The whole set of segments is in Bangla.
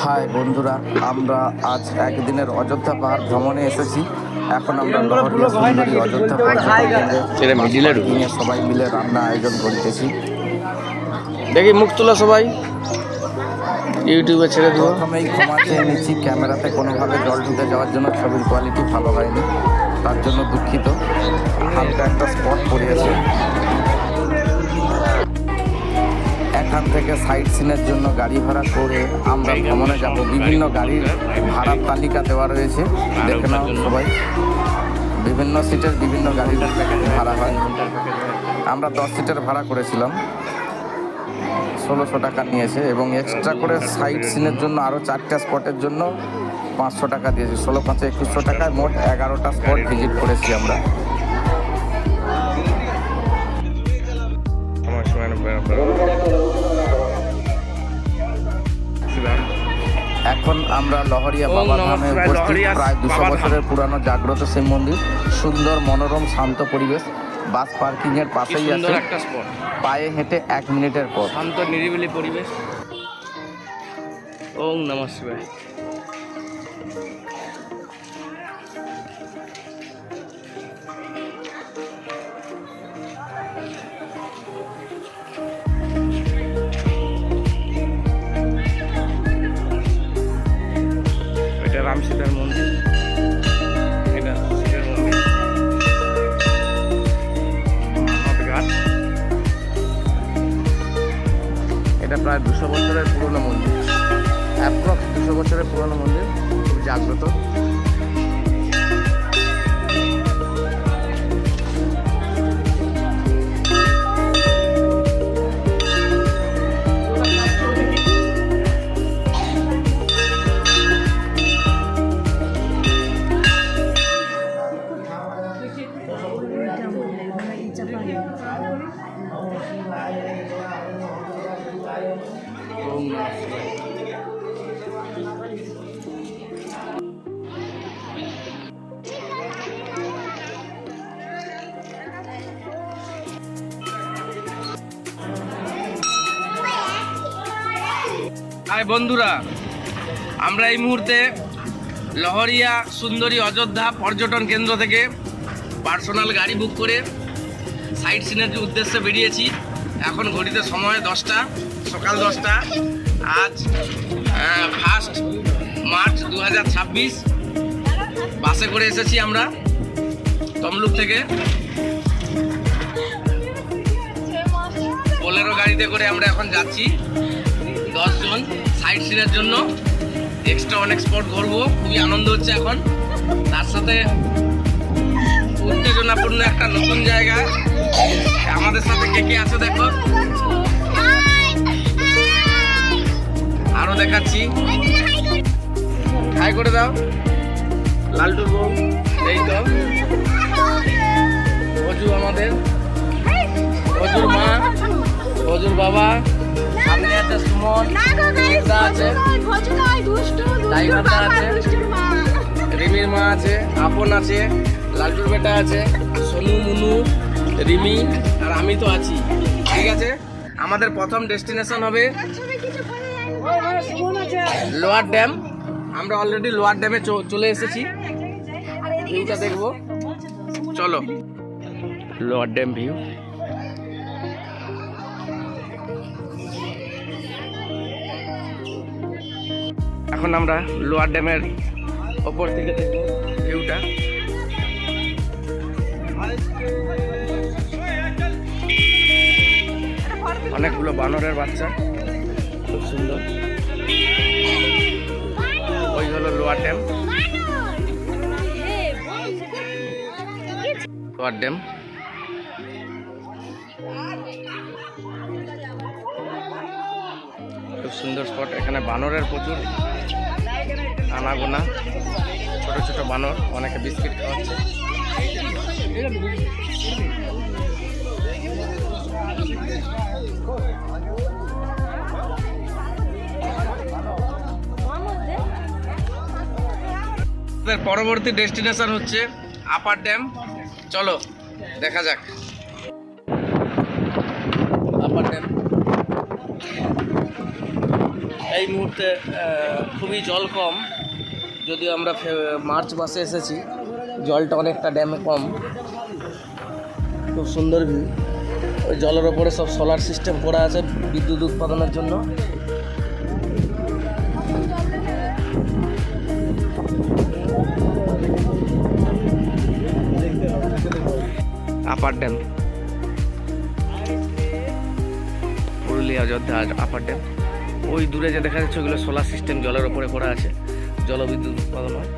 হাই বন্ধুরা, আমরা আজ একদিনের অযোধ্যা পাহাড় ভ্রমণে এসেছি। এখন আমরা লহরিয়া সুন্দরী অযোধ্যা পার্কিংয়ে সবাই মিলে রান্না আয়োজন করতেছি। দেখি মুখ তোলা সবাই, ইউটিউবে ছেড়ে দেবো। প্রথমেই ক্ষমা চেয়ে নিচ্ছি, ক্যামেরাতে কোনোভাবে জল ঢুকে যাওয়ার জন্য ছবির কোয়ালিটি ভালো হয়নি, তার জন্য দুঃখিত। হালকা একটা স্পট পড়িয়েছে। এখান থেকে সাইট সিনের জন্য গাড়ি ভাড়া করে আমরা ভ্রমণে যাব। বিভিন্ন গাড়ির ভাড়ার তালিকা দেওয়া রয়েছে, দেখে নাও সবাই। বিভিন্ন সিটের বিভিন্ন গাড়ির ভাড়া হয়। আমরা 10 সিটের ভাড়া করেছিলাম, 1600 টাকা নিয়েছে, এবং এক্সট্রা করে সাইট সিনের জন্য আরও 4টা স্পটের জন্য 500 টাকা দিয়েছে। 16 5 2100 টাকায় মোট 11টা স্পট ভিজিট করেছি আমরা। এখন আমরা লহরিয়া বাবা ধামে উপস্থিত। প্রায় 200 বছরের পুরানো জাগ্রত শিব মন্দির, সুন্দর মনোরম শান্ত পরিবেশ। বাস পার্কিং এর পাশেই আছে, পায়ে হেঁটে 1 মিনিটের পর। শান্ত নিরিবিলি পরিবেশ। ওম নমঃ শিবায়। এটা রাম সীতার মন্দির, এটা শিবের মন্দির। ঘাট, এটা প্রায় 200 বছরের পুরনো মন্দির, অ্যাপ্রক্স 200 বছরের পুরনো মন্দির, খুব জাগ্রত। হাই বন্ধুরা, আমরা এই মুহূর্তে লহরিয়া সুন্দরী অযোধ্যা পর্যটন কেন্দ্র থেকে পার্সোনাল গাড়ি বুক করে সাইট সিনের উদ্দেশ্যে বেরিয়েছি। এখন ঘড়িতে সময় 10টা, সকাল 10টা। আজ 1 মার্চ 2026। বাসে করে এসেছি আমরা তমলুক থেকে। বোলেরো গাড়িতে করে আমরা এখন যাচ্ছি 10 জন সাইট সিনের জন্য। এক্সট্রা অনেক স্পট ঘুরবো, খুবই আনন্দ হচ্ছে এখন। তার সাথে উত্তেজনাপূর্ণ একটা নতুন জায়গা। আমাদের সাথে কে কে আছে দেখো, আরো দেখাচ্ছি। হাই করে দাও লালটুর বউ। এই তো অজু, আমাদের অজুর মা, অজুর বাবা। সামনে আছে সুমন, আছে রিমির মা আছে, আপন আছে, লালটুর বেটা আছে, সোনু, মুনু, রিমি, আর আমি তো আছি। ঠিক আছে, আমাদের প্রথম ডেস্টিনেশন হবে লোয়ার ড্যাম। আমরা অলরেডি লোয়ার ড্যামে চলে এসেছি, ভিউটা দেখবো। চলো, লোয়ার ড্যাম ভিউ। এখন আমরা লোয়ার ড্যামের ওপর থেকে দেখবো ভিউটা। অনেকগুলো বানরের বাচ্চা, খুব সুন্দর। ওই হলো লোয়ার ড্যাম। লোয়ার ড্যাম খুব সুন্দর স্পট। এখানে বানরের প্রচুর আনাগোনা, ছোট ছোট বানর, অনেকে বিস্কিট খাওয়াচ্ছে। পরবর্তী ডেস্টিনেশন হচ্ছে আপার ড্যাম। চলো দেখা যাক। আপার ড্যাম এই মুহূর্তে খুবই জল কম, যদিও আমরা মার্চ মাসে এসেছি, জলটা অনেকটা ড্যামে কম। খুব সুন্দর ভিউ। ওই জলের ওপরে সব সোলার সিস্টেম করা আছে বিদ্যুৎ উৎপাদনের জন্য। Upper dam, Purulia Ayodhya upper dam. ওই দূরে যে দেখা যাচ্ছে ওগুলো সোলার সিস্টেম জলের ওপরে করা আছে, জলবিদ্যুৎ উৎপাদন হয়।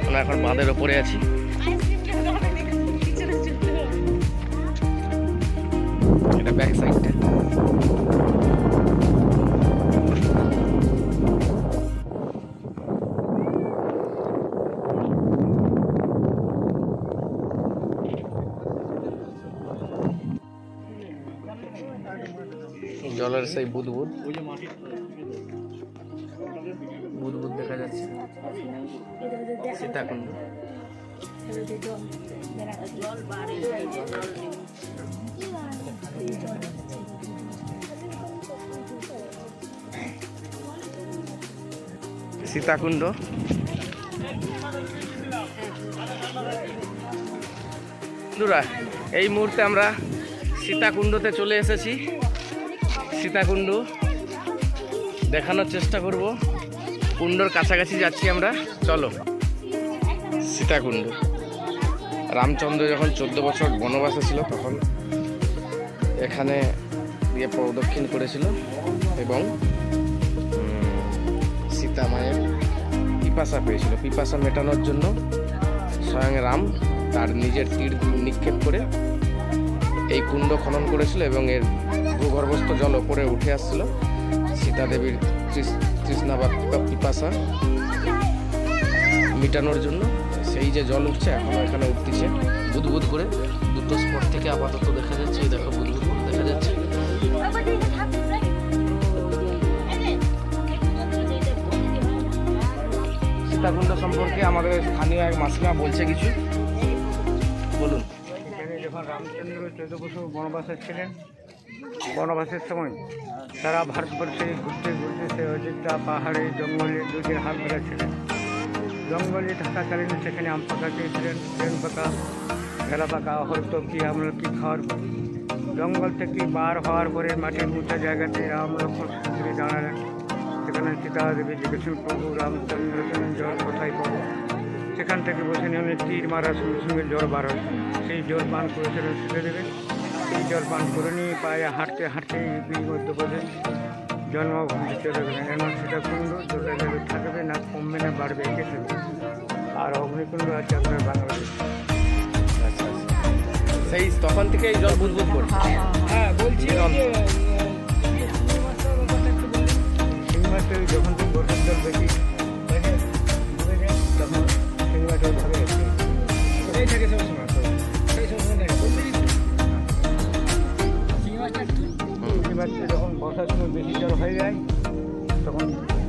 আমরা এখন বাঁধের ওপরে আছি। এটা ব্যাক সাইডটা। জলের সেই বুদবুদ বুদবুদ দেখা যাচ্ছে। সীতাকুণ্ড। সীতাকুণ্ড। বন্ধুরা, এই মুহূর্তে আমরা সীতাকুণ্ডতে চলে এসেছি। সীতাকুণ্ড দেখানোর চেষ্টা করব। কুণ্ডর কাছাকাছি যাচ্ছি আমরা, চলো। সীতাকুণ্ড রামচন্দ্র যখন 14 বছর বনবাসে ছিল তখন এখানে গিয়ে প্রদক্ষিণ করেছিল এবং সীতা মায়ের পিপাসা পেয়েছিল। পিপাসা মেটানোর জন্য স্বয়ং রাম তার নিজের তীর নিক্ষেপ করে এই কুণ্ড খনন করেছিল এবং এর ভূগর্ভস্থ জল ওপরে উঠে আসছিল সীতা দেবীর তৃষ্ণা বা পিপাসা মিটানোর জন্য। সেই যে জল উঠছে এখনো এখানে উঠতেছে বুদবুদ করে। দুটো স্পট থেকে আপাতত দেখা যাচ্ছে, এই দেখো বুদবুদ করে দেখা যাচ্ছে। সীতাকুণ্ড সম্পর্কে আমাদের স্থানীয় এক মাসিমা বলছে কিছু, বলুন। এখানে যখন রামচন্দ্র 14 বছর বনবাসে ছিলেন, বনবাসের সময় সারা ভারতবর্ষে ঘুরতে ঘুরতে সে অযোধ্যা পাহাড়ে জঙ্গলে দুদিন হাত ধরেছিলেন। জঙ্গলে থাকাকালীন সেখানে আম পাকা খেয়েছিলেন, ট্রেন পাকা, ভেলা পাকা, হয়তো কি আমলকি খাওয়ার। জঙ্গল থেকে বার হওয়ার পরে মাটির উঁচা জায়গাতে রাম লক্ষ্মণ ঘুরে দাঁড়ালেন। সেখানে সীতা দেবী জিজ্ঞেস প্রভু রামচন্দ্র জল কোথায় পাবো? সেখান থেকে বসে নিয়ে তীর মারার সঙ্গে সঙ্গে জল বার হয়। সেই জল পান করেছিলেন সীতা দেবী। সেই জল পান করে নিয়ে পায়ে হাঁটতে হাঁটতে ইউপি মধ্যপ্রদেশ জন্মভূমি চলে গেলেন। এমন সীতাকুণ্ড জলে জলে থাকবে না, কমবে না, বাড়বে, এঁকে থাকবে। আর অগ্নিকুণ্ড আছে আপনার বাংলাদেশ। আচ্ছা, সেই তখন থেকে এই জল বুদবুদ করছে। হ্যাঁ বলছি, শিং মাছটা যখন তো বর্ষার জল বেশি ডুবে যায় তখন শিং মাছটা ভাবে এই থাকে সবসময়, সেই সবসময় থাকে। শিং মাছটা যখন বর্ষার সময় বেশি জল হয়ে যায় তখন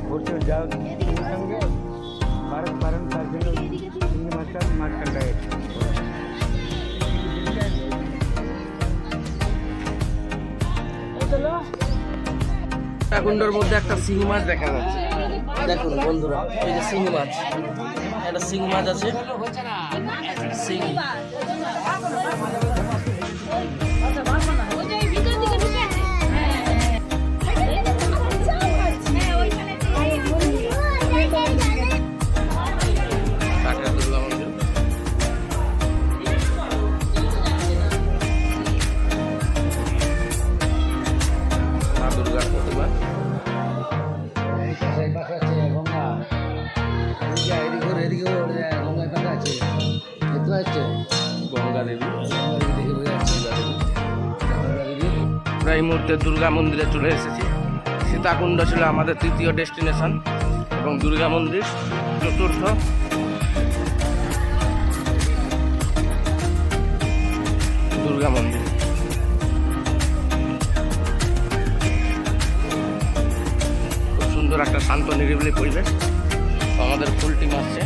ভর্তি যাওয়ার সঙ্গে বারেন তার জন্য শিঙি মাছটা মাঝখানটায় সীতাকুণ্ডের মধ্যে একটা শিং মাছ দেখা যাচ্ছে। দেখুন বন্ধুরা, এই যে শিং মাছ, একটা শিং মাছ আছে। শিং কাঠের দুর্গা মন্দির। মা দুর্গার প্রতিমা। গঙ্গা দেবী। আমরা এই মুহূর্তে দুর্গা মন্দিরে চলে এসেছি। সীতাকুণ্ড ছিল আমাদের তৃতীয় ডেস্টিনেশন এবং দুর্গা মন্দির চতুর্থ। দুর্গা মন্দির খুব সুন্দর একটা শান্ত নিরিবিলি পরিবেশ। আমাদের ফুল টিম আসছে।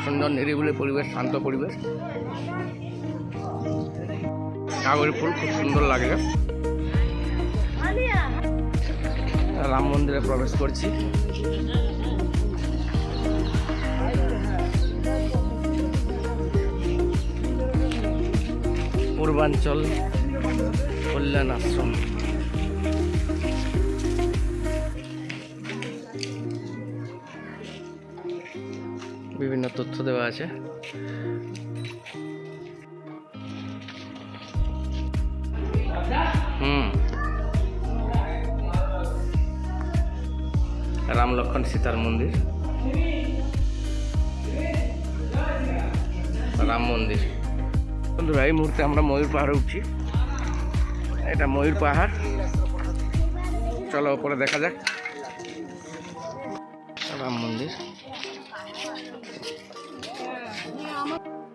সুন্দর নিরিবিলি পরিবেশ, শান্ত পরিবেশ। কাগজ ফুল খুব সুন্দর লাগে। রাম মন্দিরে প্রবেশ করছি। পূর্বাঞ্চল কল্যাণ আশ্রম। বিভিন্ন তথ্য দেওয়া আছে। রাম লক্ষণ সীতার মন্দির, রাম মন্দির। বন্ধুরা, এই মুহূর্তে আমরা ময়ূর পাহাড়ে উঠছি। এটা ময়ূর পাহাড়, চলো ওপরে দেখা যাক। রাম মন্দির,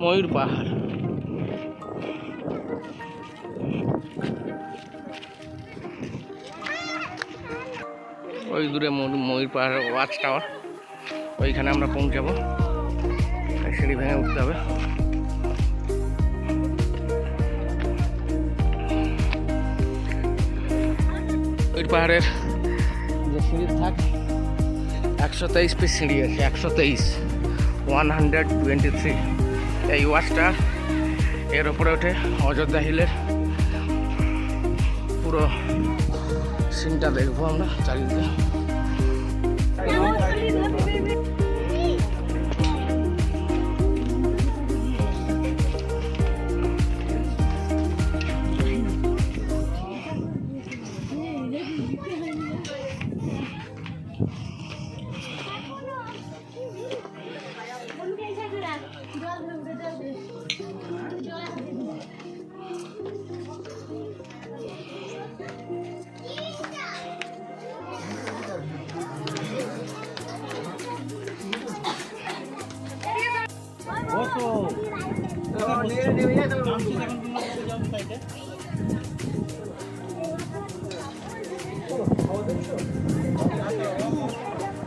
ময়ূর পাহাড়। ওই দূরে ময়ূর পাহাড়ের ওয়াচ টাওয়ার, ওইখানে আমরা পৌঁছাবো। সিঁড়ি ভেঙে উঠতে হবে। ময়ূর পাহাড়ের যে সিঁড়ির থাক 123 পিস সিঁড়ি আছে, 123। এই ওয়াচটা এর ওপরে ওঠে অযোধ্যা হিলের পুরো সিনটা দেখবো আমরা চারিদিকে।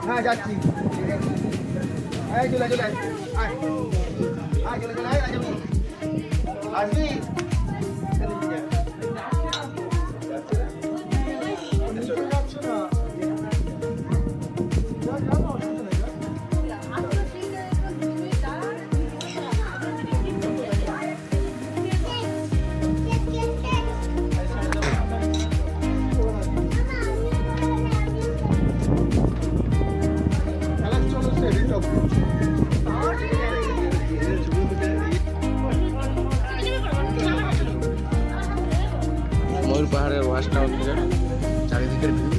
হ্যাঁ যাচ্ছি। চলে চলে চলে চলে আসবি। ময়ূর পাহাড়ের ওয়াচ টাওয়ার থেকে চারিদিকের ভিউ।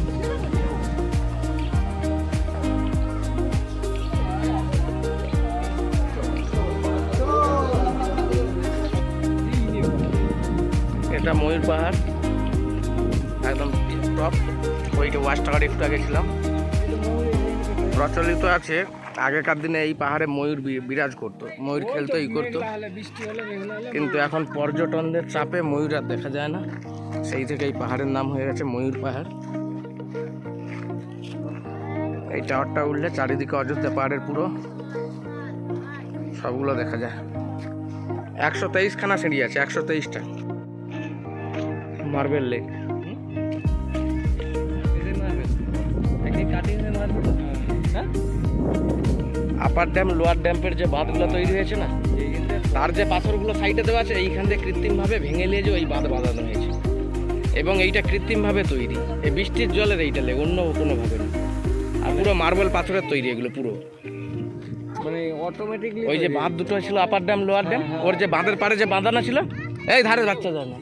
এটা ময়ূর পাহাড় একদম টপ। ওইটা ওয়াচ টাওয়ার একটু আগে ছিলাম। প্রচলিত আছে আগেকার দিনে এই পাহাড়ে ময়ূর বিরাজ করতো, ময়ূর খেলতো, করতো। কিন্তু এখন পর্যটনদের চাপে ময়ূর আর দেখা যায় না, সেই থেকে এই পাহাড়ের নাম হয়ে গেছে ময়ূর পাহাড়। এই টাওয়ারটা উঠলে চারিদিকে অযোধ্যা পাহাড়ের পুরো সবগুলো দেখা যায়। 123 খানা সিঁড়ি আছে, 123টা। Marble Lake, upper dam lower ড্যাম্পের যে বাঁধগুলো তৈরি হয়েছে না, তার যে পাথরগুলো সাইডে দেওয়া আছে, এইখান থেকে কৃত্রিমভাবে ভেঙে নিয়ে যে ওই বাঁধ বাঁধানো হয়েছে। এবং এইটা কৃত্রিমভাবে তৈরি, এই বৃষ্টির জলের এইটা লেগ, অন্য কোনোভাবে না। আর পুরো মার্বেল পাথরের তৈরি এগুলো পুরো, মানে অটোমেটিকলি ওই যে বাঁধ দুটো ছিল আপার ড্যাম লোয়ার ড্যাম, ওর যে বাঁধের পাড়ে যে বাঁধানো ছিল, এই ধারে বাচ্চা যায় না,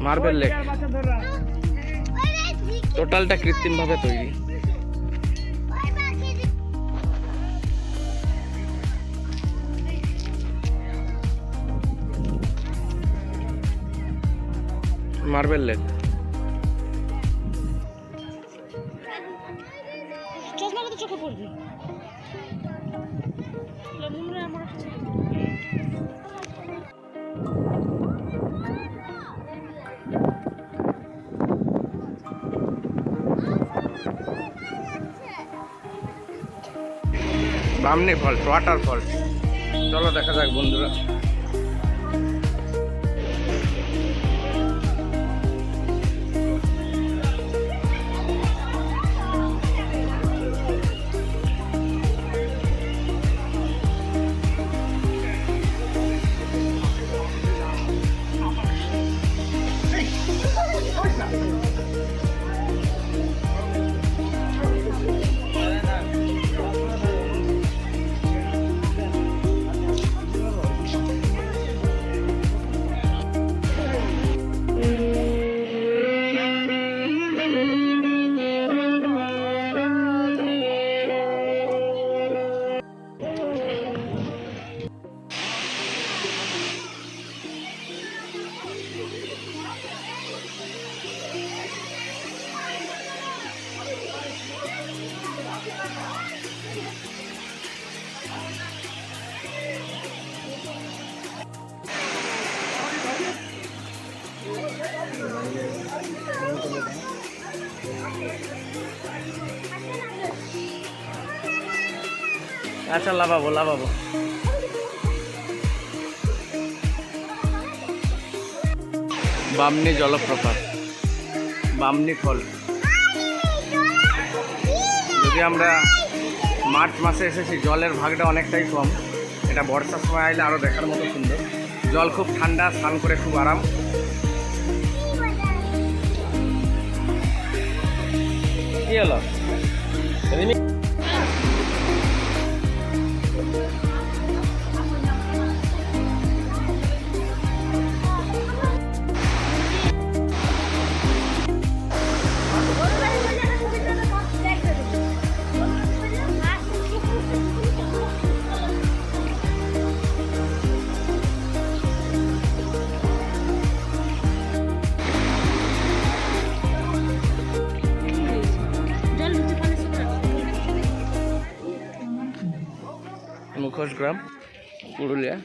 মার্বেল লেক টোটালটা কৃত্রিমভাবে তৈরি। Marble lake. চশমাটা তো চোখে পড়বে। Bamni falls, waterfalls. চলো দেখা যাক বন্ধুরা। আচ্ছা লাভাবো লাভাবো। বামনি জলপ্রপাত, বামনি ফল। যদি আমরা মার্চ মাসে এসেছি, জলের ভাগটা অনেকটাই কম। এটা বর্ষার সময় আইলে আরও দেখার মতো সুন্দর। জল খুব ঠান্ডা, স্নান করে খুব আরাম। কি হলো রিমি? মুখোশ গ্রাম, পুরুলিয়া।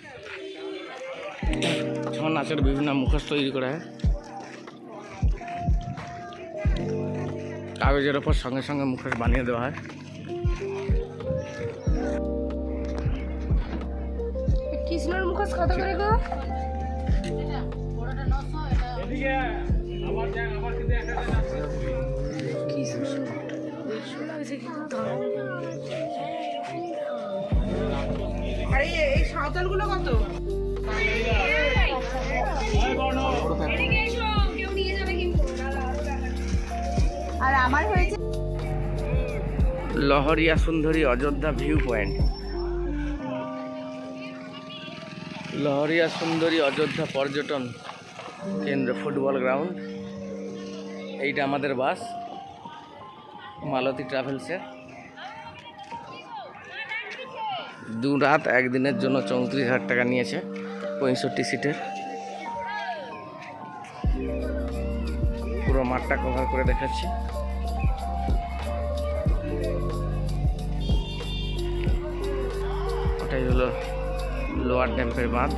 ছৌ নাচের বিভিন্ন মুখোশ তৈরি করা হয় কাগজের ওপর, সঙ্গে সঙ্গে মুখোশ বানিয়ে দেওয়া হয়। কৃষ্ণর মুখোশ কত করে গো? আরে এই সাঁওতালগুলো কত? আর আমার হয়েছে লহরিয়া সুন্দরী অযোধ্যা ভিউ পয়েন্ট। লহরিয়া সুন্দরী অযোধ্যা পর্যটন কেন্দ্র, ফুটবল গ্রাউন্ড। এইটা আমাদের বাস, মালতী ট্রাভেলসের। 2 রাত 1 দিনের জন্য 34,000 টাকা নিয়েছে, 65 সিটের। পুরো মাঠটা কভার করে দেখাচ্ছি। ওটাই হলো লোয়ার ড্যাম্পের বাঁধ।